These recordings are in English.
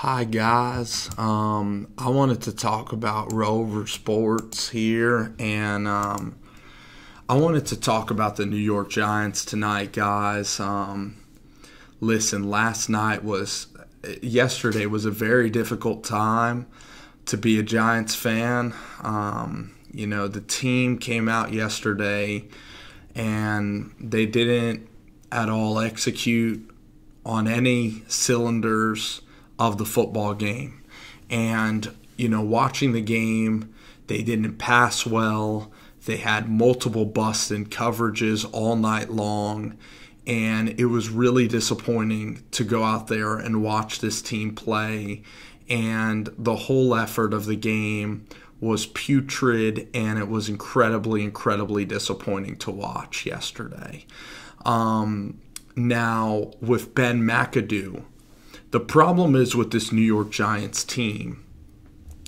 Hi guys, I wanted to talk about Rover Sports here, and I wanted to talk about the New York Giants tonight, guys. Listen, yesterday was a very difficult time to be a Giants fan. The team came out yesterday, and they didn't at all execute on any cylinders of the football game. And, watching the game, they didn't pass well. They had multiple busts in coverages all night long. And it was really disappointing to go out there and watch this team play. And the whole effort of the game was putrid, and it was incredibly, incredibly disappointing to watch yesterday. Now, with Ben Mcadoo, the problem is with this New York Giants team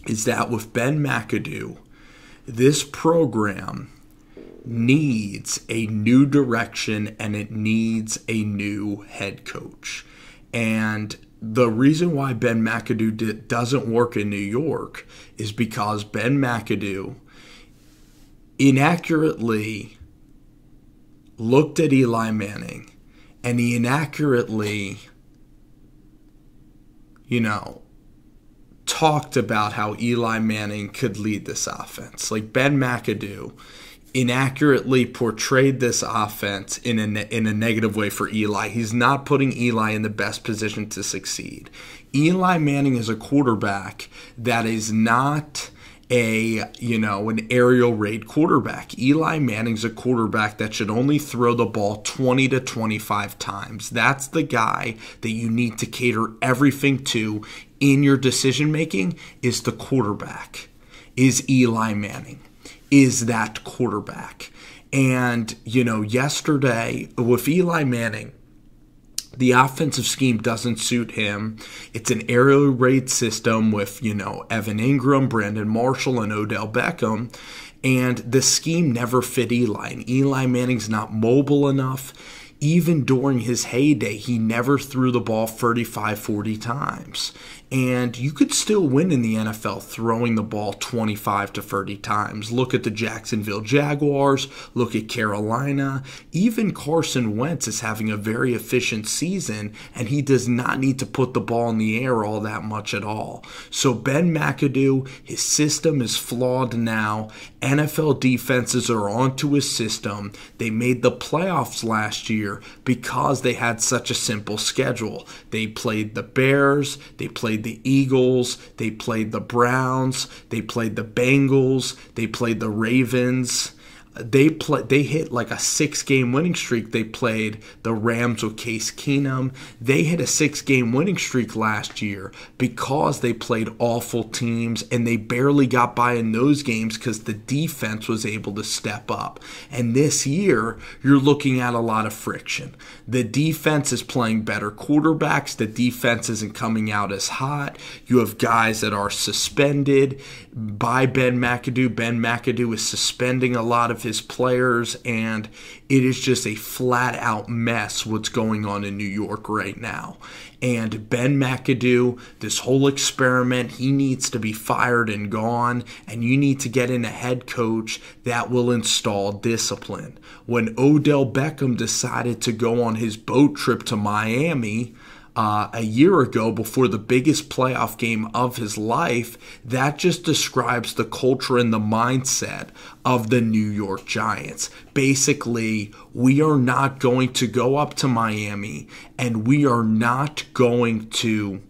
is that with Ben Mcadoo, this program needs a new direction and it needs a new head coach. And the reason why Ben Mcadoo doesn't work in New York is because Ben Mcadoo inaccurately looked at Eli Manning, and he inaccurately talked about how Eli Manning could lead this offense. Like, Ben Mcadoo inaccurately portrayed this offense in a negative way for Eli. He's not putting Eli in the best position to succeed. Eli Manning is a quarterback that is not an aerial raid quarterback. Eli Manning's a quarterback that should only throw the ball 20 to 25 times. That's the guy that you need to cater everything to in your decision making. Is the quarterback. Is Eli Manning. Is that quarterback. And, yesterday with Eli Manning, the offensive scheme doesn't suit him. It's an aerial raid system with, Evan Ingram, Brandon Marshall, and Odell Beckham. And the scheme never fit Eli. And Eli Manning's not mobile enough. Even during his heyday, he never threw the ball 35, 40 times. And you could still win in the NFL throwing the ball 25 to 30 times. Look at the Jacksonville Jaguars. Look at Carolina. Even Carson Wentz is having a very efficient season, and he does not need to put the ball in the air all that much at all. So Ben Mcadoo, his system is flawed now. NFL defenses are onto his system. They made the playoffs last year because they had such a simple schedule. They played the Bears, they played the Eagles, they played the Browns, they played the Bengals, they played the Ravens. They hit like a 6-game winning streak. They played the Rams with Case Keenum. They hit a 6-game winning streak last year because they played awful teams, and they barely got by in those games because the defense was able to step up. And this year, you're looking at a lot of friction. The defense is playing better quarterbacks. The defense isn't coming out as hot. You have guys that are suspended by Ben Mcadoo. Ben Mcadoo is suspending a lot of his players, and it is just a flat out mess what's going on in New York right now. And Ben Mcadoo, this whole experiment, he needs to be fired and gone, and you need to get in a head coach that will install discipline. When Odell Beckham decided to go on his boat trip to Miami a year ago before the biggest playoff game of his life, that just describes the culture and the mindset of the New York Giants. Basically, we are not going to go up to Miami, and we are not going to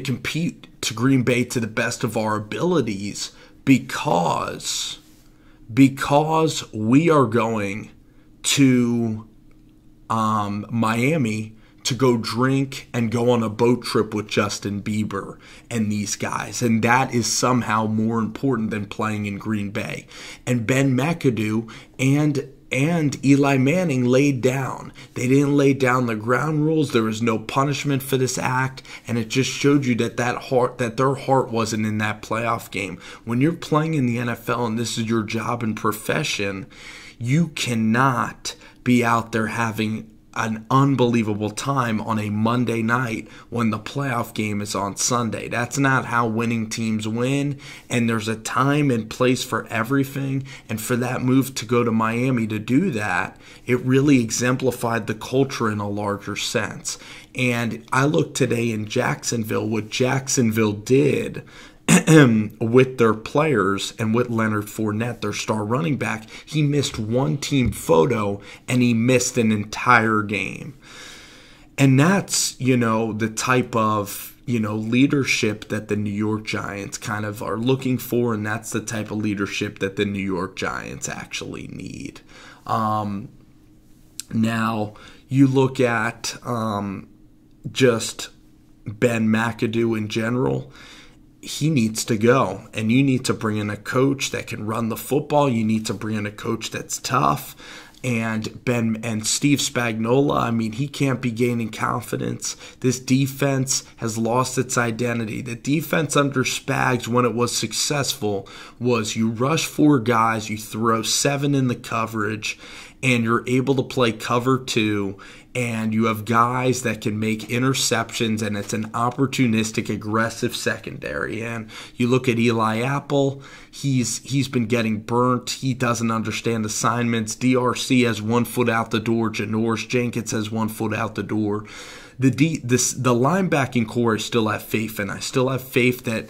compete to Green Bay to the best of our abilities because we are going to Miami to go drink and go on a boat trip with Justin Bieber and these guys. And that is somehow more important than playing in Green Bay. And Ben Mcadoo and Eli Manning laid down. They didn't lay down the ground rules. There was no punishment for this act, and it just showed you that their heart wasn't in that playoff game. When you're playing in the NFL and this is your job and profession, you cannot be out there having an unbelievable time on a Monday night when the playoff game is on Sunday. That's not how winning teams win, and there's a time and place for everything. And for that move to go to Miami to do that, it really exemplified the culture in a larger sense. And I look today in Jacksonville, what Jacksonville did with their players and with Leonard Fournette, their star running back. He missed one team photo and he missed an entire game. And that's, the type of, leadership that the New York Giants kind of are looking for, and that's the type of leadership that the New York Giants actually need. Now, you look at just Ben McAdoo in general. He needs to go, and you need to bring in a coach that can run the football. You need to bring in a coach that's tough. And Steve Spagnuolo, he can't be gaining confidence. This defense has lost its identity. The defense under Spags, when it was successful, was you rush 4 guys, you throw 7 in the coverage, and you're able to play cover 2, and you have guys that can make interceptions, and it's an opportunistic, aggressive secondary. And you look at Eli Apple, he's been getting burnt. He doesn't understand assignments. DRC has 1 foot out the door. Janoris Jenkins has 1 foot out the door. The linebacking core I still have faith in. I still have faith that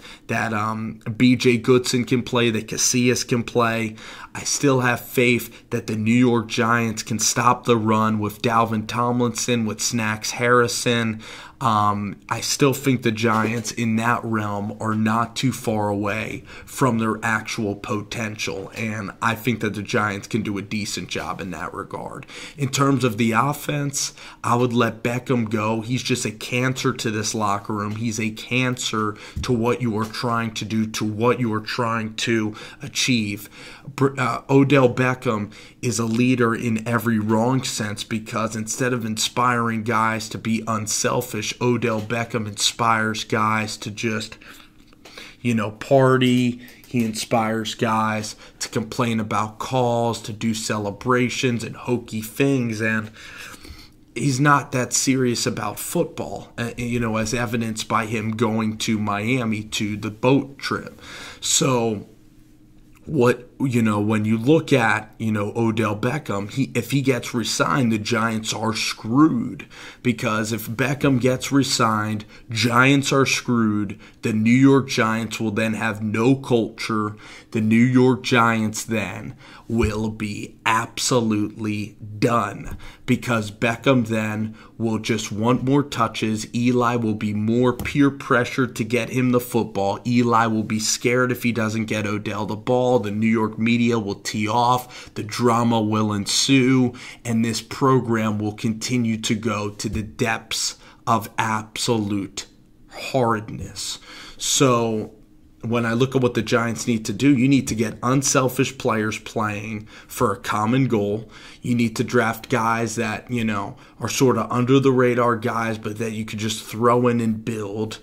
B.J. Goodson can play, that Casillas can play. I still have faith that the New York Giants can stop the run with Dalvin Tomlinson, with Snacks Harrison. I still think the Giants in that realm are not too far away from their actual potential, and I think that the Giants can do a decent job in that regard. In terms of the offense, I would let Beckham go. He's just a cancer to this locker room. He's a cancer to what you are trying to do, to what you are trying to achieve. Odell Beckham is a leader in every wrong sense, because instead of inspiring guys to be unselfish, Odell Beckham inspires guys to just, party. He inspires guys to complain about calls, to do celebrations and hokey things, and he's not that serious about football, as evidenced by him going to Miami to the boat trip. So when you look at, Odell Beckham, if he gets re-signed, the Giants are screwed. Because if Beckham gets re-signed, Giants are screwed. The New York Giants will then have no culture. The New York Giants then will be absolutely done, because Beckham then will just want more touches. Eli will be more peer pressured to get him the football. Eli will be scared if he doesn't get Odell the ball. The New York media will tee off. The drama will ensue, and this program will continue to go to the depths of absolute horridness. So when I look at what the Giants need to do, you need to get unselfish players playing for a common goal. You need to draft guys that, are sort of under the radar guys, but that you could just throw in and build.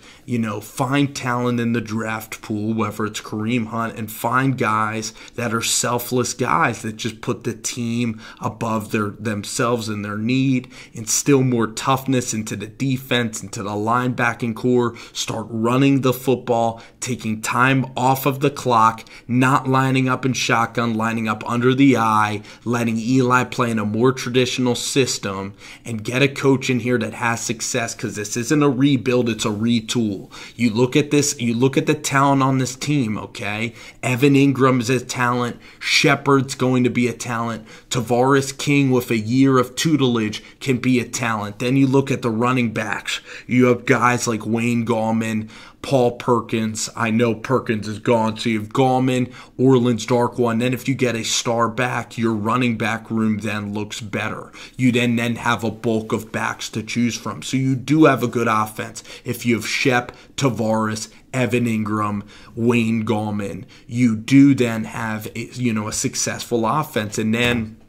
Find talent in the draft pool, whether it's Kareem Hunt, and find guys that are selfless guys that just put the team above themselves and their need. Instill more toughness into the defense, into the linebacking core. Start running the football, taking time off of the clock, not lining up in shotgun, lining up under the eye, letting Eli play in a more traditional system, and get a coach in here that has success, because this isn't a rebuild, it's a retool. You look at this, you look at the talent on this team, okay? Evan Ingram is a talent. Shepard's going to be a talent. Tavares King with a year of tutelage can be a talent. Then you look at the running backs. You have guys like Wayne Gallman, Paul Perkins. I know Perkins is gone, so you have Gallman, Orleans Darkwa. Then if you get a star back, your running back room then looks better. You then have a bulk of backs to choose from. So you do have a good offense. If you have Shep, Tavares, Evan Ingram, Wayne Gallman, you do then have a successful offense. And then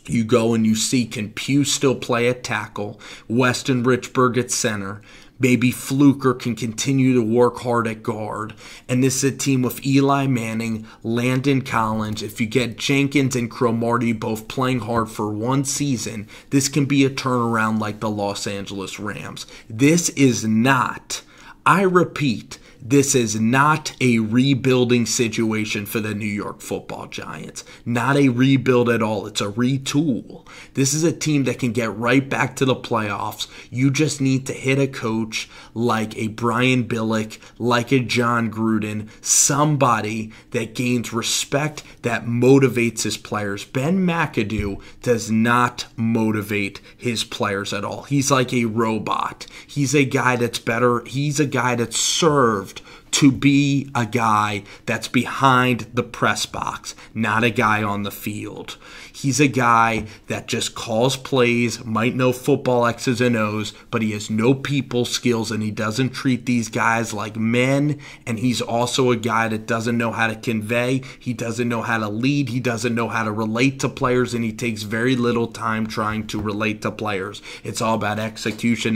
you go and you see, can Pugh still play at tackle? Weston Richburg at center. Maybe Fluker can continue to work hard at guard. And this is a team with Eli Manning, Landon Collins. If you get Jenkins and Cromartie both playing hard for one season, this can be a turnaround like the Los Angeles Rams. This is not, I repeat, this is not a rebuilding situation for the New York Football Giants. Not a rebuild at all. It's a retool. This is a team that can get right back to the playoffs. You just need to hit a coach like a Brian Billick, like a John Gruden, somebody that gains respect, that motivates his players. Ben Mcadoo does not motivate his players at all. He's like a robot. He's a guy that's better. He's a guy that's served to be a guy that's behind the press box, not a guy on the field. He's a guy that just calls plays, might know football X's and O's, but he has no people skills and he doesn't treat these guys like men. And he's also a guy that doesn't know how to convey. He doesn't know how to lead. He doesn't know how to relate to players, and he takes very little time trying to relate to players. It's all about execution,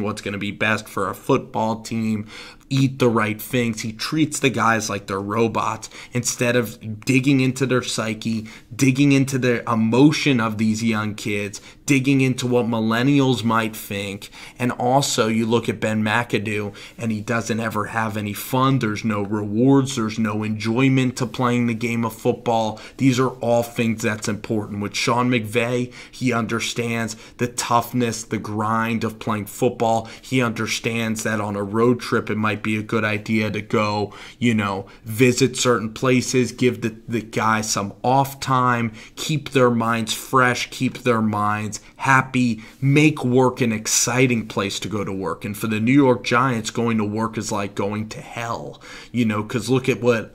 what's going to be best for a football team. Eat the right things. He treats the guys like they're robots instead of digging into their psyche, digging into the emotion of these young kids, digging into what millennials might think. And also, you look at Ben Mcadoo, and he doesn't ever have any fun. There's no rewards. There's no enjoyment to playing the game of football. These are all things that's important. With Sean McVay, he understands the toughness, the grind of playing football. He understands that on a road trip, it might be a good idea to go, visit certain places, give the guys some off time, keep their minds fresh, keep their minds happy, make work an exciting place to go to work. And for the New York Giants, going to work is like going to hell, because look at what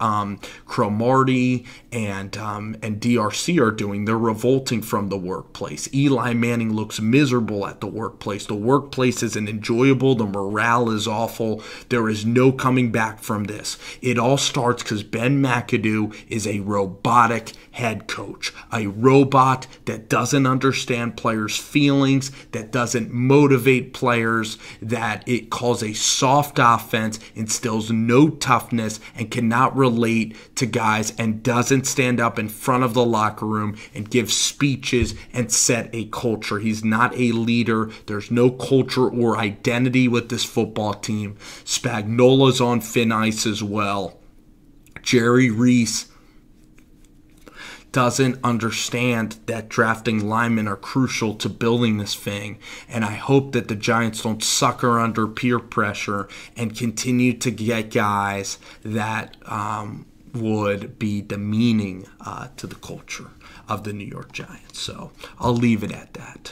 Cromartie and DRC are doing. They're revolting from the workplace. Eli Manning looks miserable at the workplace. The workplace isn't enjoyable. The morale is awful. There is no coming back from this. It all starts because Ben Mcadoo is a robotic head coach, a robot that doesn't understand players' feelings, that doesn't motivate players, that it calls a soft offense, instills no toughness, and cannot relate to guys, and doesn't stand up in front of the locker room and give speeches and set a culture. He's not a leader. There's no culture or identity with this football team. Spagnola's on thin ice as well. Jerry Reese doesn't understand that drafting linemen are crucial to building this thing. And I hope that the Giants don't sucker under peer pressure and continue to get guys that would be demeaning to the culture of the New York Giants. So I'll leave it at that.